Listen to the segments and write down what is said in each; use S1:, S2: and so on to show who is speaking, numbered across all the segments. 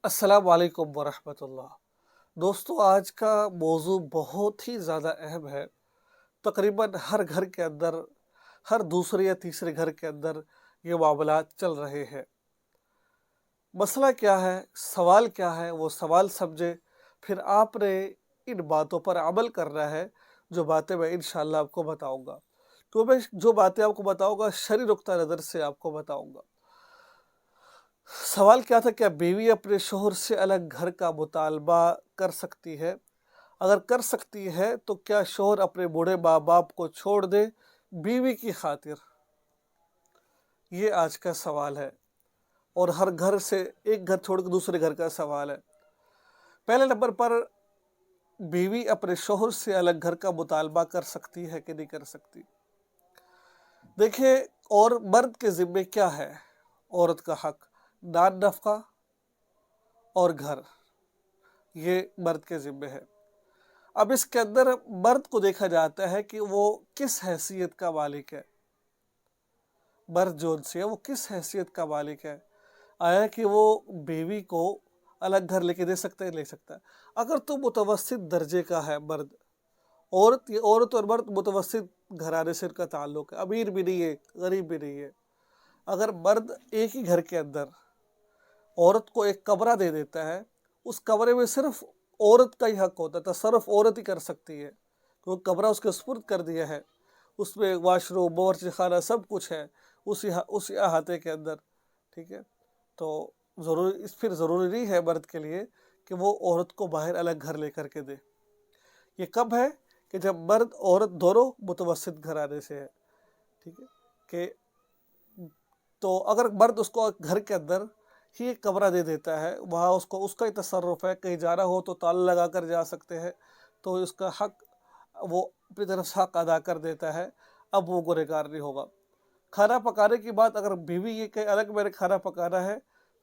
S1: السلام علیکم ورحمۃ اللہ۔ دوستو، آج کا موضوع بہت ہی زیادہ اہم ہے۔ تقریباً ہر گھر کے اندر، ہر دوسرے یا تیسرے گھر کے اندر یہ معاملات چل رہے ہیں۔ مسئلہ کیا ہے، سوال کیا ہے، وہ سوال سمجھے، پھر آپ نے ان باتوں پر عمل کرنا ہے۔ جو باتیں میں انشاءاللہ آپ کو بتاؤں گا، تو میں جو باتیں آپ کو بتاؤں گا شرعی نقطہ نظر سے آپ کو بتاؤں گا۔ سوال کیا تھا، کیا بیوی اپنے شوہر سے الگ گھر کا مطالبہ کر سکتی ہے؟ اگر کر سکتی ہے تو کیا شوہر اپنے بوڑھے ماں باپ کو چھوڑ دے بیوی کی خاطر؟ یہ آج کا سوال ہے، اور ہر گھر سے ایک گھر چھوڑ کے دوسرے گھر کا سوال ہے۔ پہلے نمبر پر، بیوی اپنے شوہر سے الگ گھر کا مطالبہ کر سکتی ہے کہ نہیں کر سکتی؟ دیکھیں، اور مرد کے ذمے کیا ہے؟ عورت کا حق نان نفقہ اور گھر، یہ مرد کے ذمے ہے۔ اب اس کے اندر مرد کو دیکھا جاتا ہے کہ وہ کس حیثیت کا مالک ہے۔ مرد جو سے ہے وہ کس حیثیت کا مالک ہے؟ آیا کہ وہ بیوی کو الگ گھر لے کے دے سکتا ہے؟ لے سکتا ہے۔ اگر تو متوسط درجے کا ہے مرد، عورت اور مرد متوسط گھرانے سے ان کا تعلق ہے، امیر بھی نہیں ہے غریب بھی نہیں ہے۔ اگر مرد ایک ہی گھر کے اندر عورت کو ایک کمرہ دے دیتا ہے، اس کمرے میں صرف عورت کا ہی حق ہوتا ہے، تصرف عورت ہی کر سکتی ہے، وہ کمرہ اس کے سپرد کر دیا ہے، اس میں واش روم، باورچی خانہ سب کچھ ہے اسی احاطے کے اندر، ٹھیک ہے؟ تو پھر ضروری نہیں ہے مرد کے لیے کہ وہ عورت کو باہر الگ گھر لے کر کے دے۔ یہ کب ہے؟ کہ جب مرد عورت دونوں متوسط گھرانے سے ہے، ٹھیک ہے؟ کہ تو اگر مرد اس کو گھر کے اندر ہی ایک کمرہ دے دیتا ہے، وہاں اس کا ہی تصرف ہے، کہیں جانا ہو تو تالا لگا کر جا سکتے ہیں، تو اس کا حق وہ اپنی طرف سے حق ادا کر دیتا ہے، اب وہ گنہگار نہیں ہوگا۔ کھانا پکانے کی بات، اگر بیوی یہ کہ الگ میرے کھانا پکانا ہے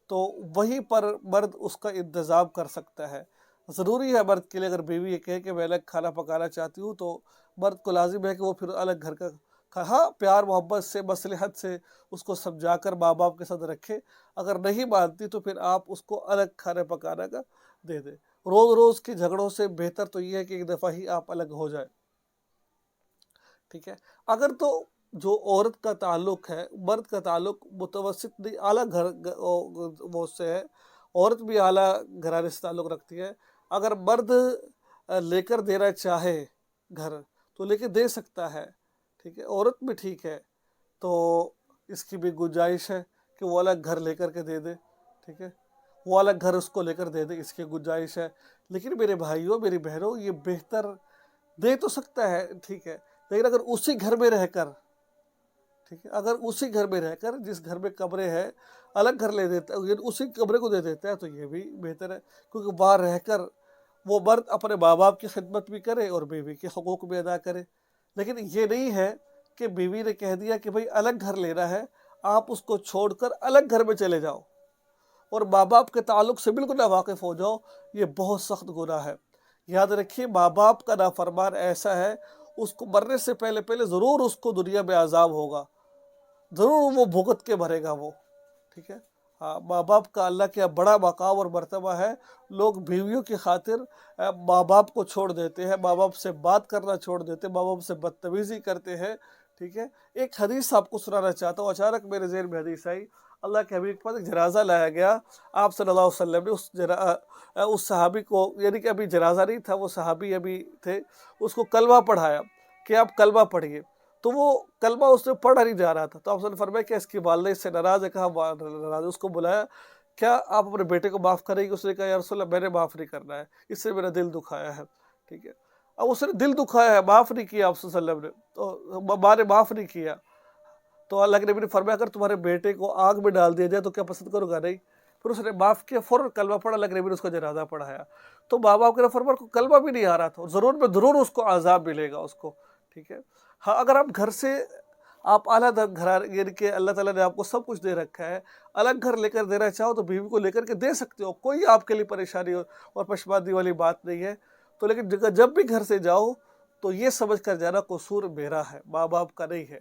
S1: تو وہیں پر مرد اس کا انتظام کر سکتا ہے۔ ضروری ہے مرد کے لیے، اگر بیوی یہ کہے کہ میں الگ کھانا پکانا چاہتی ہوں، تو مرد کو لازم ہے کہ وہ پھر الگ گھر کا، ہاں پیار محبت سے مصلحت سے اس کو سمجھا کر ماں باپ کے ساتھ رکھے۔ اگر نہیں مانتی تو پھر آپ اس کو الگ کھانا پکانا کا دے دیں۔ روز روز کی جھگڑوں سے بہتر تو یہ ہے کہ ایک دفعہ ہی آپ الگ ہو جائے، ٹھیک ہے؟ اگر تو جو عورت کا تعلق ہے، مرد کا تعلق متوسط نہیں، اعلیٰ گھر وہ سے ہے، عورت بھی اعلیٰ گھرانے سے تعلق رکھتی ہے، اگر مرد لے کر دینا چاہے گھر تو لے کے دے سکتا ہے، ٹھیک ہے؟ عورت بھی ٹھیک ہے، تو اس کی بھی گنجائش ہے کہ وہ الگ گھر لے کر کے دے دے، ٹھیک ہے؟ وہ الگ گھر اس کو لے کر دے دے، اس کی گنجائش ہے۔ لیکن میرے بھائیوں، میری بہنوں، یہ بہتر دے تو سکتا ہے، ٹھیک ہے، لیکن اگر اسی گھر میں رہ کر، ٹھیک ہے، اگر اسی گھر میں رہ کر، جس گھر میں کمرے ہیں الگ گھر لے دیتا ہے، اسی کمرے کو دے دیتا ہے، تو یہ بھی بہتر ہے، کیونکہ باہر رہ کر وہ مرد اپنے ماں باپ کی خدمت بھی کرے اور بیوی کے حقوق بھی ادا کرے۔ لیکن یہ نہیں ہے کہ بیوی نے کہہ دیا کہ بھئی الگ گھر لینا ہے، آپ اس کو چھوڑ کر الگ گھر میں چلے جاؤ اور ماں باپ کے تعلق سے بالکل ناواقف ہو جاؤ، یہ بہت سخت گناہ ہے۔ یاد رکھیے، ماں باپ کا نافرمان ایسا ہے، اس کو مرنے سے پہلے ضرور اس کو دنیا میں عذاب ہوگا، ضرور وہ بھگت کے بھرے گا وہ، ٹھیک ہے؟ ہاں، ماں باپ کا اللہ کے بڑا مقام اور مرتبہ ہے۔ لوگ بیویوں کی خاطر ماں باپ کو چھوڑ دیتے ہیں، ماں باپ سے بات کرنا چھوڑ دیتے ہیں، ماں باپ سے بدتمیزی کرتے ہیں، ٹھیک ہے؟ ایک حدیث آپ کو سنانا چاہتا ہوں، اچانک میرے ذہن میں حدیث آئی۔ اللہ کے حبیب کے پاس ایک جنازہ لایا گیا، آپ صلی اللہ علیہ وسلم نے اس صحابی کو، یعنی کہ ابھی جنازہ نہیں تھا، وہ صحابی ابھی تھے، اس کو کلمہ پڑھایا کہ آپ کلمہ پڑھیے، تو وہ کلمہ اس نے پڑھا نہیں جا رہا تھا، تو آپ نے فرمایا کہ اس کی والدہ اس سے ناراض ہے، کہا ناراض ہے، اس کو بلایا، کیا آپ اپنے بیٹے کو معاف کریں گے؟ اس نے کہا یا رسول اللہ، میں نے معاف نہیں کرنا ہے، اس سے میرا دل دکھایا ہے، ٹھیک ہے؟ اب اس نے دل دکھایا ہے، معاف نہیں کیا آپ صلی اللہ علیہ وسلم نے، تو ماں نے معاف نہیں کیا، تو اللہ کے نبی نے فرمایا اگر تمہارے بیٹے کو آگ میں ڈال دیا جائے تو کیا پسند کرو گا؟ نہیں۔ پھر اس نے معاف کیا، فوراً کلمہ پڑھا، اللہ کے نبی نے اس کو جنازہ پڑھایا۔ تو ماں باپ کے فرمان کو کلمہ بھی نہیں آ رہا تھا، ضرور اس کو عذاب ملے گا اس کو، ٹھیک ہے؟ ہاں، اگر آپ گھر سے آپ اعلیٰ گھر، یعنی کہ اللہ تعالیٰ نے آپ کو سب کچھ دے رکھا ہے، الگ گھر لے کر دینا چاہو تو بیوی کو لے کر کے دے سکتے ہو، کوئی آپ کے لیے پریشانی اور پشپاندی والی بات نہیں ہے۔ تو لیکن جب بھی گھر سے جاؤ تو یہ سمجھ کر جانا قصور میرا ہے، ماں باپ کا نہیں ہے۔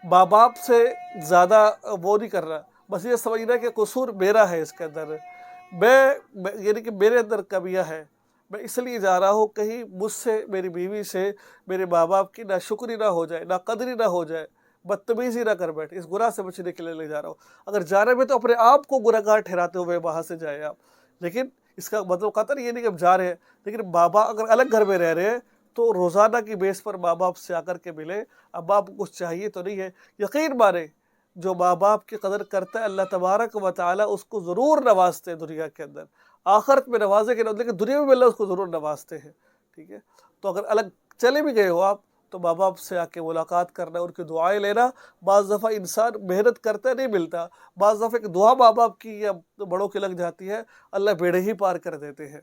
S1: ماں باپ سے زیادہ وہ نہیں کرنا، بس یہ سمجھنا کہ قصور میرا ہے اس کے اندر، یعنی کہ میرے اندر کمیاں ہیں، میں اس لیے جا رہا ہوں کہیں مجھ سے، میری بیوی سے، میرے ماں باپ کی ناشکری نہ ہو جائے، ناقدری نہ ہو جائے، بدتمیزی نہ کر بیٹھے، اس گناہ سے بچنے کے لیے لے جا رہا ہوں۔ اگر جانے میں تو اپنے آپ کو گناہ گار ٹھہراتے ہوئے وہاں سے جائیں آپ، لیکن اس کا مطلب قطعاً یہ نہیں کہ ہم جا رہے ہیں، لیکن بابا اگر الگ گھر میں رہ رہے ہیں تو روزانہ کی بیس پر ماں باپ سے آ کر کے ملے۔ اب آپ کو کچھ چاہیے تو نہیں ہے، یقین مانیں جو ماں باپ کی قدر کرتا ہے اللہ تبارک و تعالیٰ اس کو ضرور نوازتے ہیں دنیا کے اندر، آخرت میں نوازے کے، لیکن دنیا میں اللہ اس کو ضرور نوازتے ہیں، ٹھیک ہے؟ تو اگر الگ چلے بھی گئے ہو آپ تو ماں باپ سے آ کے ملاقات کرنا، ان کی دعائیں لینا۔ بعض دفعہ انسان محنت کرتا ہے نہیں ملتا، بعض دفعہ ایک دعا ماں باپ کی یا بڑوں کی لگ جاتی ہے، اللہ بیڑے ہی پار کر دیتے ہیں۔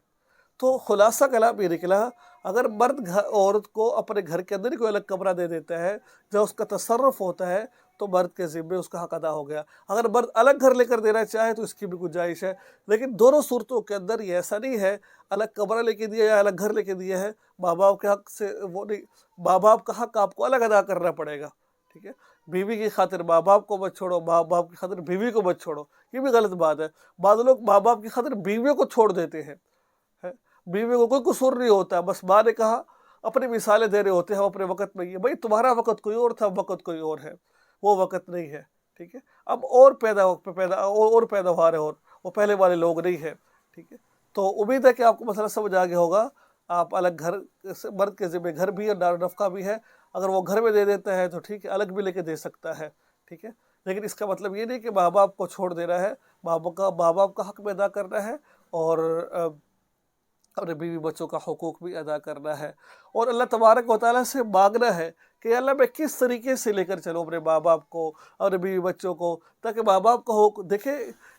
S1: تو خلاصہ کلام یہ نکلا، اگر مرد عورت کو اپنے گھر کے اندر ہی کوئی الگ کمرہ دے دیتا ہے جب اس کا تصرف ہوتا ہے تو مرد کے ذمے اس کا حق ادا ہو گیا۔ اگر مرد الگ گھر لے کر دینا چاہے تو اس کی بھی گنجائش ہے، لیکن دونوں صورتوں کے اندر یہ ایسا نہیں ہے الگ کمرہ لے کے دیا یا الگ گھر لے کے دیا ہے، ماں باپ کے حق سے وہ نہیں، ماں باپ کا حق آپ کو الگ ادا کرنا پڑے گا، ٹھیک ہے؟ بیوی کی خاطر ماں باپ کو مت چھوڑو، ماں باپ کی خاطر بیوی کو مت چھوڑو، یہ بھی غلط بات ہے۔ بعض لوگ ماں باپ کی خاطر بیویوں کو چھوڑ دیتے ہیں، بیوی کو کوئی قصور نہیں ہوتا، بس ماں نے کہا، اپنی مثالیں دے رہے ہوتے ہیں ہم اپنے وقت میں، یہ بھائی تمہارا وقت کوئی اور تھا، وقت کوئی اور ہے، وہ وقت نہیں ہے، ٹھیک ہے؟ اب اور پیداوار ہے، اور وہ پہلے والے لوگ نہیں ہیں، ٹھیک ہے؟ تو امید ہے کہ آپ کو مسئلہ سمجھ آ گیا ہوگا۔ آپ الگ گھر، مرد کے ذمہ گھر بھی ہے، دار و نفقہ بھی ہے، اگر وہ گھر میں دے دیتا ہے تو ٹھیک ہے، الگ بھی لے کے دے سکتا ہے، ٹھیک ہے؟ لیکن اس کا مطلب یہ نہیں کہ ماں باپ کو چھوڑ دینا ہے، ماں باپ کا حق بھی ادا کرنا ہے، اور اپنے بیوی بچوں کا حقوق بھی ادا کرنا ہے، اور اللہ تبارک و تعالیٰ سے مانگنا ہے کہ اللہ میں کس طریقے سے لے کر چلوں اپنے ماں باپ کو، اپنے بیوی بچوں کو، تاکہ ماں باپ کا حقوق دیکھیں۔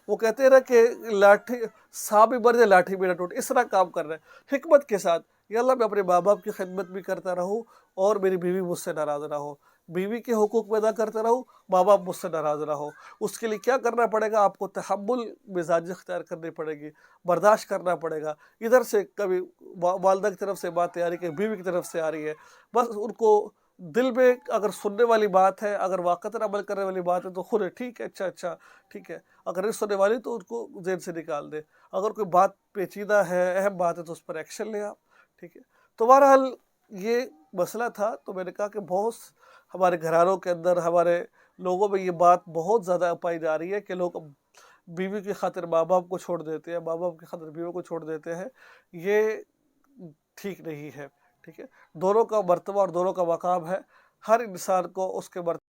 S1: وہ کہتے ہیں نا کہ لاٹھی سانپ بھی مر جائے لاٹھی بھی نہ ٹوٹے، اس طرح کام کر رہے ہیں حکمت کے ساتھ، یا اللہ میں اپنے ماں باپ کی خدمت بھی کرتا رہوں اور میری بیوی مجھ سے ناراض نہ ہو، بیوی کے حقوق میں ادا کرتا رہوں، ماں باپ مجھ سے ناراض نہ ہو۔ اس کے لیے کیا کرنا پڑے گا؟ آپ کو تحمل مزاجی اختیار کرنی پڑے گی، برداشت کرنا پڑے گا۔ ادھر سے کبھی والدہ کی طرف سے باتیں آ رہی ہے، بیوی کی طرف سے آ رہی ہے، بس ان کو دل میں اگر سننے والی بات ہے، اگر واقعتاً عمل کرنے والی بات ہے تو خود ہے، ٹھیک ہے، اچھا ٹھیک ہے، اگر نہیں سننے والی تو ان کو ذہن سے نکال دے، اگر کوئی بات پیچیدہ ہے، اہم بات ہے تو اس پر ایکشن لیں آپ، ٹھیک ہے؟ تو بہرحال یہ مسئلہ تھا، تو میں نے کہا کہ بہت ہمارے گھرانوں کے اندر، ہمارے لوگوں میں یہ بات بہت زیادہ پائی جا رہی ہے کہ لوگ بیوی کی خاطر ماں باپ کو چھوڑ دیتے ہیں، ماں باپ کی خاطر بیوی کو چھوڑ دیتے ہیں، یہ ٹھیک نہیں ہے، ٹھیک ہے؟ دونوں کا مرتبہ اور دونوں کا مقام ہے، ہر انسان کو اس کے مرتبہ